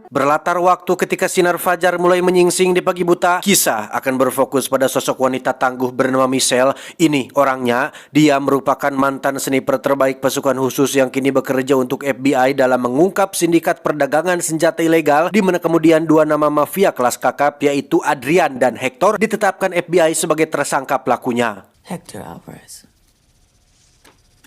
Berlatar waktu ketika sinar fajar mulai menyingsing di pagi buta, kisah akan berfokus pada sosok wanita tangguh bernama Michelle. Ini orangnya, dia merupakan mantan sniper terbaik pasukan khusus yang kini bekerja untuk FBI dalam mengungkap sindikat perdagangan senjata ilegal, di mana kemudian dua nama mafia kelas kakap yaitu Adrian dan Hector ditetapkan FBI sebagai tersangka pelakunya. Hector Alvarez.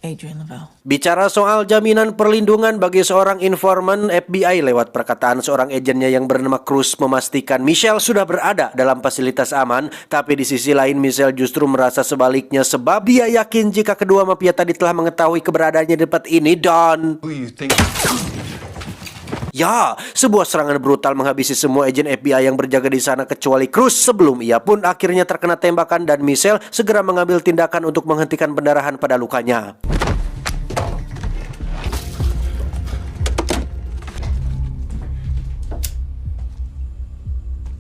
Adrian Lavelle. Bicara soal jaminan perlindungan bagi seorang informan, FBI lewat perkataan seorang agennya yang bernama Cruz memastikan Michelle sudah berada dalam fasilitas aman. Tapi di sisi lain Michelle justru merasa sebaliknya, sebab dia yakin jika kedua mafia tadi telah mengetahui keberadaannya di tempat ini dan... Ya, sebuah serangan brutal menghabisi semua agen FBI yang berjaga di sana kecuali Cruz, sebelum ia pun akhirnya terkena tembakan dan Michelle segera mengambil tindakan untuk menghentikan pendarahan pada lukanya.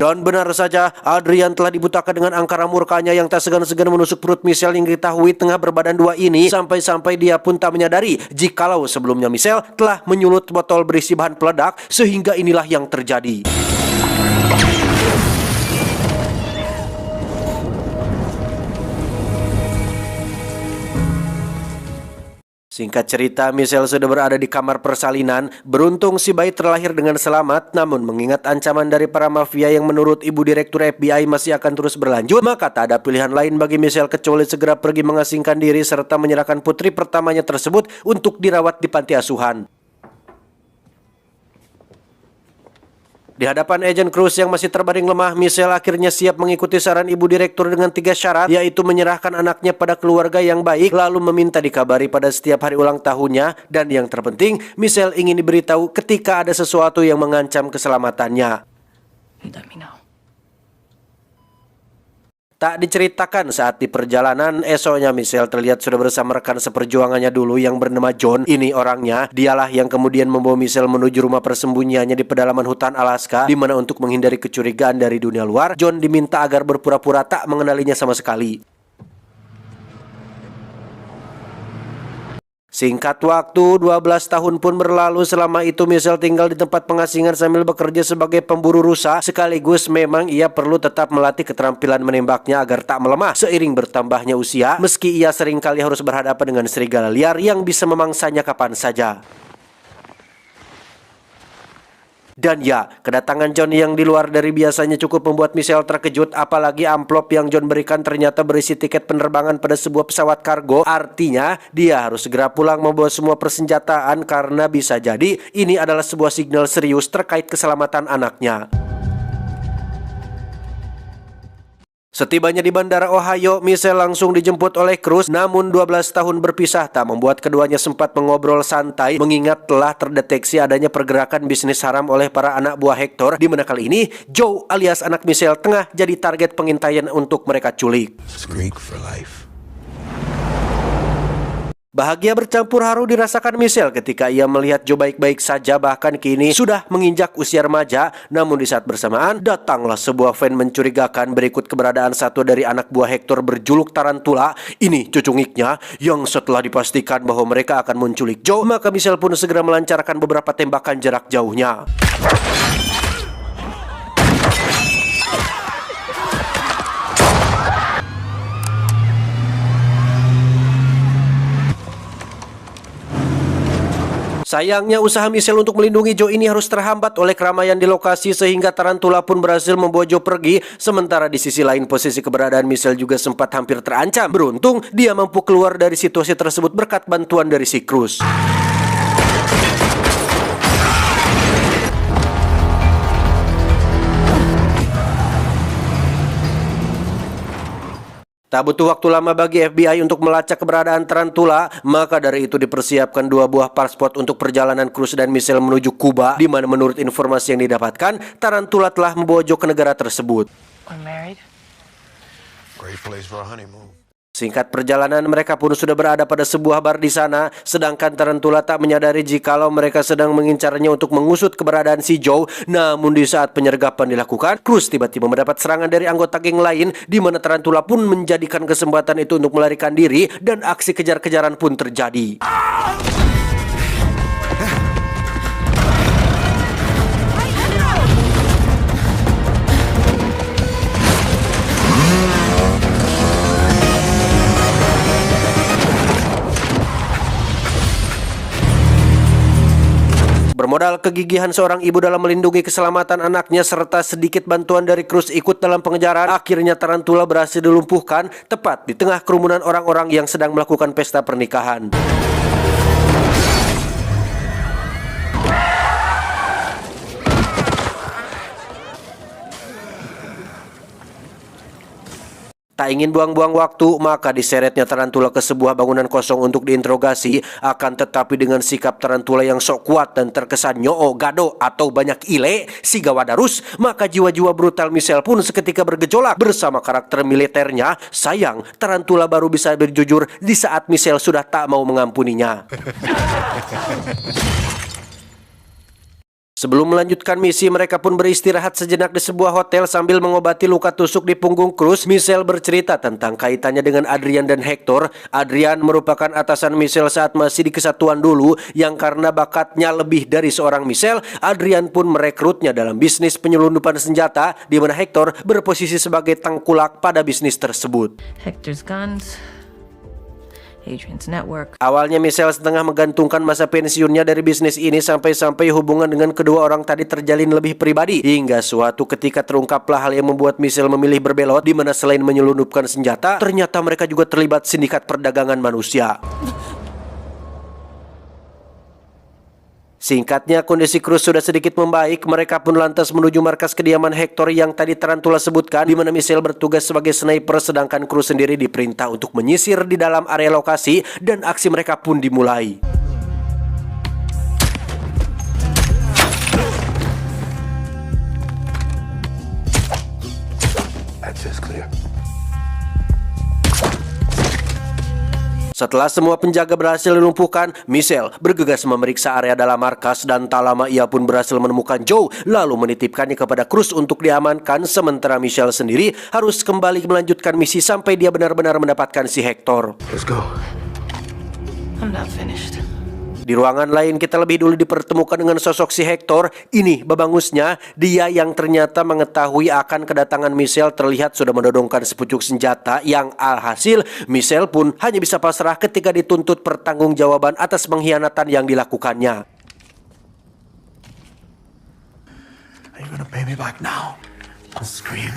Dan benar saja, Adrian telah dibutakan dengan angkara murkanya yang tak segan-segan menusuk perut Michelle yang diketahui tengah berbadan dua ini, sampai-sampai dia pun tak menyadari jikalau sebelumnya Michelle telah menyulut botol berisi bahan peledak, sehingga inilah yang terjadi. Singkat cerita, Michelle sudah berada di kamar persalinan. Beruntung si bayi terlahir dengan selamat, namun mengingat ancaman dari para mafia yang menurut Ibu Direktur FBI masih akan terus berlanjut, maka tak ada pilihan lain bagi Michelle kecuali segera pergi mengasingkan diri serta menyerahkan putri pertamanya tersebut untuk dirawat di panti asuhan. Di hadapan agen Cruz yang masih terbaring lemah, Michelle akhirnya siap mengikuti saran Ibu Direktur dengan 3 syarat, yaitu menyerahkan anaknya pada keluarga yang baik, lalu meminta dikabari pada setiap hari ulang tahunnya, dan yang terpenting, Michelle ingin diberitahu ketika ada sesuatu yang mengancam keselamatannya. Let me know. Tak diceritakan saat di perjalanan, esoknya Michelle terlihat sudah bersama rekan seperjuangannya dulu yang bernama John. Ini orangnya, dialah yang kemudian membawa Michelle menuju rumah persembunyiannya di pedalaman hutan Alaska, di mana untuk menghindari kecurigaan dari dunia luar, John diminta agar berpura-pura tak mengenalinya sama sekali. Singkat waktu, 12 tahun pun berlalu. Selama itu Michelle tinggal di tempat pengasingan sambil bekerja sebagai pemburu rusa. Sekaligus memang ia perlu tetap melatih keterampilan menembaknya agar tak melemah seiring bertambahnya usia, meski ia seringkali harus berhadapan dengan serigala liar yang bisa memangsanya kapan saja. Dan ya, kedatangan John yang di luar dari biasanya cukup membuat Michelle terkejut, apalagi amplop yang John berikan ternyata berisi tiket penerbangan pada sebuah pesawat kargo. Artinya, dia harus segera pulang membawa semua persenjataan karena bisa jadi ini adalah sebuah signal serius terkait keselamatan anaknya. Setibanya di Bandara Ohio, Michelle langsung dijemput oleh Cruz. Namun 12 tahun berpisah tak membuat keduanya sempat mengobrol santai, mengingat telah terdeteksi adanya pergerakan bisnis haram oleh para anak buah Hector, di mana kali ini Joe alias anak Michelle tengah jadi target pengintaian untuk mereka culik. Bahagia bercampur haru dirasakan Michelle ketika ia melihat Joe baik-baik saja, bahkan kini sudah menginjak usia remaja. Namun di saat bersamaan, datanglah sebuah fan mencurigakan berikut keberadaan satu dari anak buah Hector berjuluk Tarantula. Ini cucungiknya yang setelah dipastikan bahwa mereka akan menculik Joe, maka Michelle pun segera melancarkan beberapa tembakan jarak jauhnya. Sayangnya usaha Michelle untuk melindungi Joe ini harus terhambat oleh keramaian di lokasi, sehingga Tarantula pun berhasil membawa Joe pergi. Sementara di sisi lain posisi keberadaan Michelle juga sempat hampir terancam. Beruntung dia mampu keluar dari situasi tersebut berkat bantuan dari si Cruz. Tak butuh waktu lama bagi FBI untuk melacak keberadaan Tarantula, maka dari itu dipersiapkan 2 buah paspor untuk perjalanan Cruz dan Michelle menuju Kuba, di mana menurut informasi yang didapatkan, Tarantula telah membawa Joe ke negara tersebut. We're married. Great place for a honeymoon. Singkat perjalanan, mereka pun sudah berada pada sebuah bar di sana, sedangkan Tarantula tak menyadari jikalau mereka sedang mengincarnya untuk mengusut keberadaan si Joe. Namun di saat penyergapan dilakukan, Cruz tiba-tiba mendapat serangan dari anggota geng lain, di mana Tarantula pun menjadikan kesempatan itu untuk melarikan diri dan aksi kejar-kejaran pun terjadi. Bermodal kegigihan seorang ibu dalam melindungi keselamatan anaknya serta sedikit bantuan dari Cruz ikut dalam pengejaran, akhirnya Tarantula berhasil dilumpuhkan tepat di tengah kerumunan orang-orang yang sedang melakukan pesta pernikahan. Tak ingin buang-buang waktu, maka diseretnya Tarantula ke sebuah bangunan kosong untuk diinterogasi. Akan tetapi dengan sikap Tarantula yang sok kuat dan terkesan nyoo, gado, atau banyak ile, si gawadarus, maka jiwa-jiwa brutal Michelle pun seketika bergejolak bersama karakter militernya. Sayang, Tarantula baru bisa berjujur di saat Michelle sudah tak mau mengampuninya. Sebelum melanjutkan misi, mereka pun beristirahat sejenak di sebuah hotel sambil mengobati luka tusuk di punggung Cruz. Michelle bercerita tentang kaitannya dengan Adrian dan Hector. Adrian merupakan atasan Michelle saat masih di kesatuan dulu, yang karena bakatnya lebih dari seorang Michelle, Adrian pun merekrutnya dalam bisnis penyelundupan senjata, di mana Hector berposisi sebagai tengkulak pada bisnis tersebut. Hector's guns, Adrian's network. Awalnya Michelle setengah menggantungkan masa pensiunnya dari bisnis ini sampai-sampai hubungan dengan kedua orang tadi terjalin lebih pribadi. Hingga suatu ketika terungkaplah hal yang membuat Michelle memilih berbelot, di mana selain menyelundupkan senjata, ternyata mereka juga terlibat sindikat perdagangan manusia. Singkatnya, kondisi Cruz sudah sedikit membaik. Mereka pun lantas menuju markas kediaman Hector yang tadi Tarantula sebutkan, di mana Michelle bertugas sebagai sniper, sedangkan Cruz sendiri diperintah untuk menyisir di dalam area lokasi, dan aksi mereka pun dimulai. Access clear. Setelah semua penjaga berhasil dilumpuhkan, Michelle bergegas memeriksa area dalam markas dan tak lama ia pun berhasil menemukan Joe, lalu menitipkannya kepada Cruz untuk diamankan, sementara Michelle sendiri harus kembali melanjutkan misi sampai dia benar-benar mendapatkan si Hector. Let's go. I'm not finished. Di ruangan lain kita lebih dulu dipertemukan dengan sosok si Hector. Ini babangusnya, dia yang ternyata mengetahui akan kedatangan Michelle terlihat sudah menodongkan sepucuk senjata, yang alhasil Michelle pun hanya bisa pasrah ketika dituntut pertanggungjawaban atas pengkhianatan yang dilakukannya. Are you gonna pay me back now? I'll scream.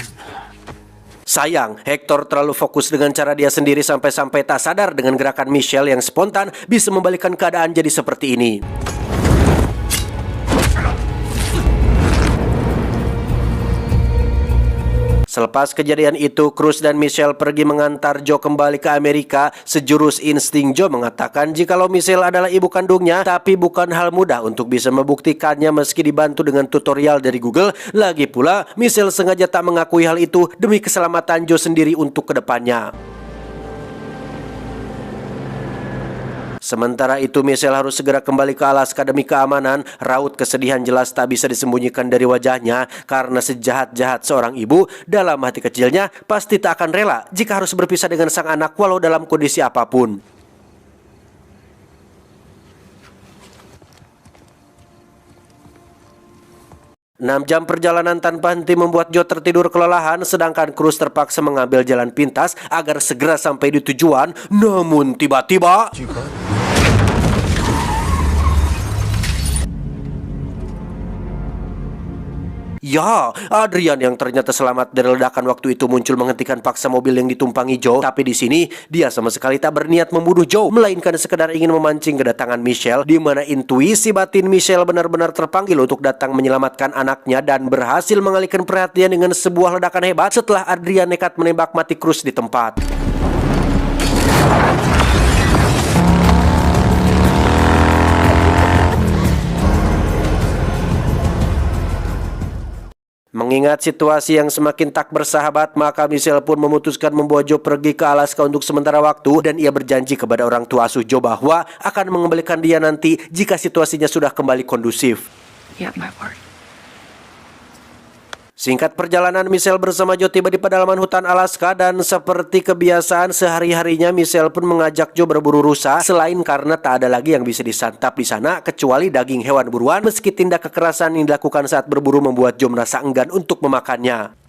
Sayang, Hector terlalu fokus dengan cara dia sendiri sampai-sampai tak sadar dengan gerakan Michelle yang spontan bisa membalikkan keadaan jadi seperti ini. Selepas kejadian itu, Cruz dan Michelle pergi mengantar Joe kembali ke Amerika. Sejurus insting Joe mengatakan jikalau Michelle adalah ibu kandungnya, tapi bukan hal mudah untuk bisa membuktikannya meski dibantu dengan tutorial dari Google. Lagi pula, Michelle sengaja tak mengakui hal itu demi keselamatan Joe sendiri untuk kedepannya. Sementara itu, Michelle harus segera kembali ke Alaska demi keamanan. Raut kesedihan jelas tak bisa disembunyikan dari wajahnya, karena sejahat-jahat seorang ibu, dalam hati kecilnya pasti tak akan rela jika harus berpisah dengan sang anak walau dalam kondisi apapun. Enam jam perjalanan tanpa henti membuat Joe tertidur kelelahan, sedangkan Cruz terpaksa mengambil jalan pintas agar segera sampai di tujuan. Namun tiba-tiba ya, Adrian yang ternyata selamat dari ledakan waktu itu muncul menghentikan paksa mobil yang ditumpangi Joe. Tapi di sini dia sama sekali tak berniat membunuh Joe, melainkan sekedar ingin memancing kedatangan Michelle, di mana intuisi batin Michelle benar-benar terpanggil untuk datang menyelamatkan anaknya dan berhasil mengalihkan perhatian dengan sebuah ledakan hebat setelah Adrian nekat menembak mati Cruz di tempat. Mengingat situasi yang semakin tak bersahabat, maka Michelle pun memutuskan membawa Joe pergi ke Alaska untuk sementara waktu dan ia berjanji kepada orang tua asuh Joe bahwa akan mengembalikan dia nanti jika situasinya sudah kembali kondusif. Yeah, my word. Singkat perjalanan, Michelle bersama Joe tiba di pedalaman hutan Alaska dan seperti kebiasaan sehari-harinya Michelle pun mengajak Joe berburu rusa selain karena tak ada lagi yang bisa disantap di sana kecuali daging hewan buruan meski tindak kekerasan yang dilakukan saat berburu membuat Joe merasa enggan untuk memakannya.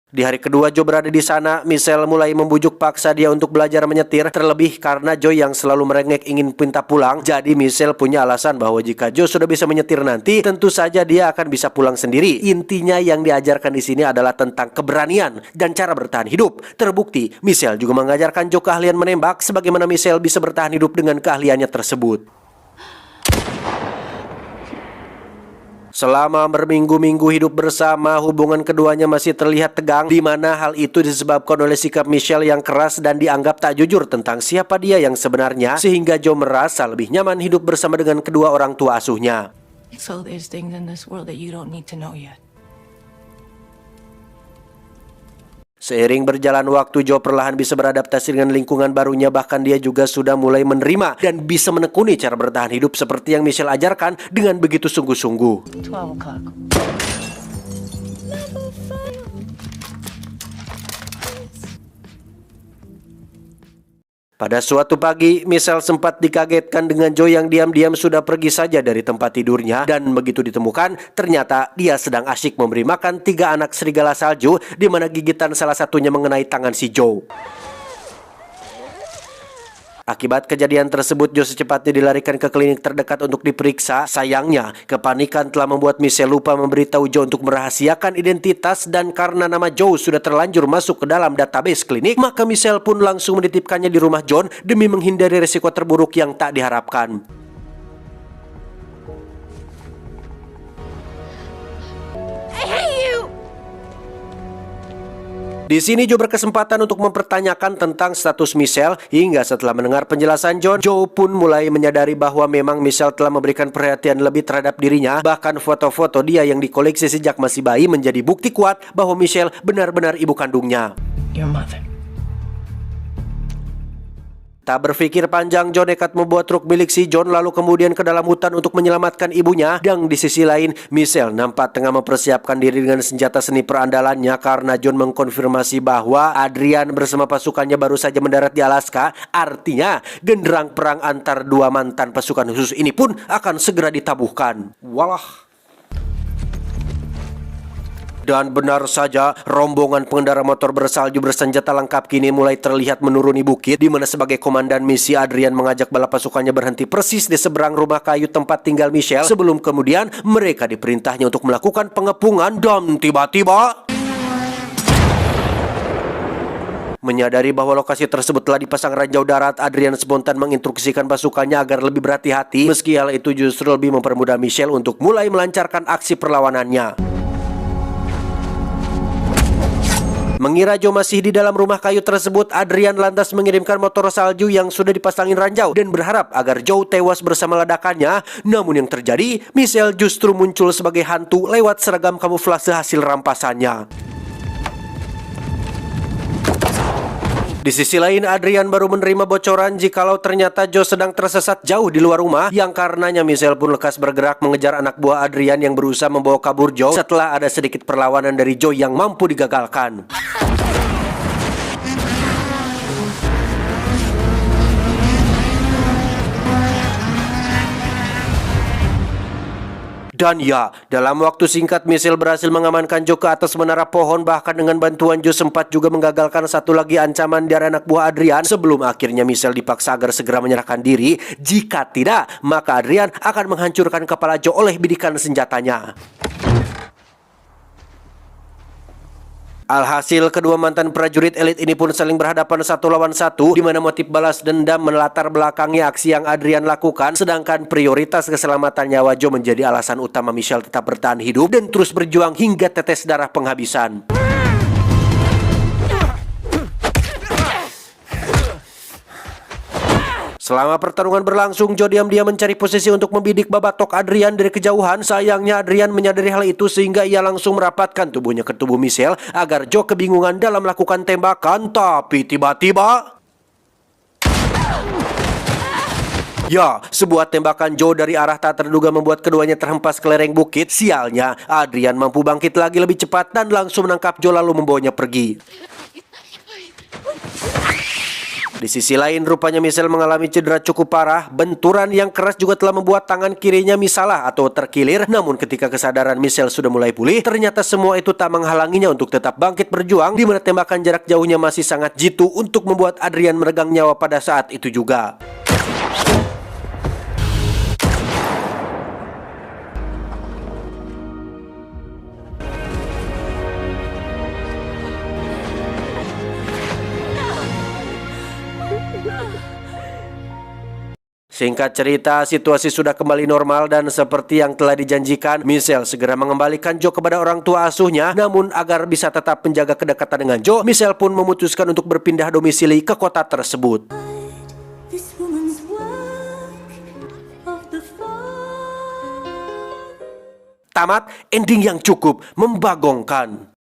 Di hari kedua Joe berada di sana, Michelle mulai membujuk paksa dia untuk belajar menyetir, terlebih karena Joe yang selalu merengek ingin pinta pulang. Jadi Michelle punya alasan bahwa jika Joe sudah bisa menyetir nanti, tentu saja dia akan bisa pulang sendiri. Intinya yang diajarkan di sini adalah tentang keberanian dan cara bertahan hidup. Terbukti, Michelle juga mengajarkan Joe keahlian menembak, sebagaimana Michelle bisa bertahan hidup dengan keahliannya tersebut. Selama berminggu-minggu hidup bersama, hubungan keduanya masih terlihat tegang, di mana hal itu disebabkan oleh sikap Michelle yang keras dan dianggap tak jujur tentang siapa dia yang sebenarnya, sehingga Joe merasa lebih nyaman hidup bersama dengan kedua orang tua asuhnya. So there's things in this world that you don't need to know yet. Seiring berjalan waktu, Joe perlahan bisa beradaptasi dengan lingkungan barunya, bahkan dia juga sudah mulai menerima dan bisa menekuni cara bertahan hidup seperti yang Michelle ajarkan dengan begitu sungguh-sungguh. 12 o'clock. Pada suatu pagi, Michelle sempat dikagetkan dengan Joe yang diam-diam sudah pergi saja dari tempat tidurnya, dan begitu ditemukan, ternyata dia sedang asyik memberi makan 3 anak serigala salju, di mana gigitan salah satunya mengenai tangan si Joe. Akibat kejadian tersebut, Joe secepatnya dilarikan ke klinik terdekat untuk diperiksa. Sayangnya, kepanikan telah membuat Michelle lupa memberitahu Joe untuk merahasiakan identitas, dan karena nama Joe sudah terlanjur masuk ke dalam database klinik, maka Michelle pun langsung menitipkannya di rumah John demi menghindari risiko terburuk yang tak diharapkan. Di sini Joe berkesempatan untuk mempertanyakan tentang status Michelle, hingga setelah mendengar penjelasan John, Joe pun mulai menyadari bahwa memang Michelle telah memberikan perhatian lebih terhadap dirinya. Bahkan foto-foto dia yang dikoleksi sejak masih bayi menjadi bukti kuat bahwa Michelle benar-benar ibu kandungnya. Your mother. Tak berpikir panjang, Joe nekat membawa truk milik si John lalu kemudian ke dalam hutan untuk menyelamatkan ibunya. Dan di sisi lain, Michelle nampak tengah mempersiapkan diri dengan senjata sniper andalannya karena John mengkonfirmasi bahwa Adrian bersama pasukannya baru saja mendarat di Alaska. Artinya, genderang perang antar dua mantan pasukan khusus ini pun akan segera ditabuhkan. Walah. Dan benar saja, rombongan pengendara motor bersalju bersenjata lengkap kini mulai terlihat menuruni bukit, di mana sebagai komandan misi, Adrian mengajak bala pasukannya berhenti persis di seberang rumah kayu tempat tinggal Michelle, sebelum kemudian mereka diperintahnya untuk melakukan pengepungan. Dan tiba-tiba menyadari bahwa lokasi tersebut telah dipasang ranjau darat, Adrian spontan menginstruksikan pasukannya agar lebih berhati-hati, meski hal itu justru lebih mempermudah Michelle untuk mulai melancarkan aksi perlawanannya. Mengira Joe masih di dalam rumah kayu tersebut, Adrian lantas mengirimkan motor salju yang sudah dipasangin ranjau dan berharap agar Joe tewas bersama ledakannya. Namun yang terjadi, Michelle justru muncul sebagai hantu lewat seragam kamuflase hasil rampasannya. Di sisi lain, Adrian baru menerima bocoran jikalau ternyata Joe sedang tersesat jauh di luar rumah, yang karenanya Michelle pun lekas bergerak mengejar anak buah Adrian yang berusaha membawa kabur Joe setelah ada sedikit perlawanan dari Joe yang mampu digagalkan. Dan ya, dalam waktu singkat Michelle berhasil mengamankan Joe ke atas menara pohon. Bahkan dengan bantuan Joe sempat juga menggagalkan satu lagi ancaman dari anak buah Adrian, sebelum akhirnya Michelle dipaksa agar segera menyerahkan diri. Jika tidak, maka Adrian akan menghancurkan kepala Joe oleh bidikan senjatanya. Alhasil, kedua mantan prajurit elit ini pun saling berhadapan satu lawan satu, di mana motif balas dendam melatar belakangi aksi yang Adrian lakukan, sedangkan prioritas keselamatan nyawa Joe menjadi alasan utama Michelle tetap bertahan hidup dan terus berjuang hingga tetes darah penghabisan. Selama pertarungan berlangsung, Joe diam-diam mencari posisi untuk membidik babatok Adrian dari kejauhan. Sayangnya Adrian menyadari hal itu sehingga ia langsung merapatkan tubuhnya ke tubuh Michelle agar Joe kebingungan dalam melakukan tembakan. Tapi tiba-tiba, ya, sebuah tembakan Joe dari arah tak terduga membuat keduanya terhempas ke lereng bukit. Sialnya, Adrian mampu bangkit lagi lebih cepat dan langsung menangkap Joe lalu membawanya pergi. Di sisi lain, rupanya Michelle mengalami cedera cukup parah. Benturan yang keras juga telah membuat tangan kirinya misalah atau terkilir. Namun ketika kesadaran Michelle sudah mulai pulih, ternyata semua itu tak menghalanginya untuk tetap bangkit berjuang, di mana tembakan jarak jauhnya masih sangat jitu untuk membuat Adrian meregang nyawa pada saat itu juga. Singkat cerita, situasi sudah kembali normal dan seperti yang telah dijanjikan, Michelle segera mengembalikan Joe kepada orang tua asuhnya. Namun agar bisa tetap menjaga kedekatan dengan Joe, Michelle pun memutuskan untuk berpindah domisili ke kota tersebut. This woman's work of the fall. Tamat, ending yang cukup membagongkan.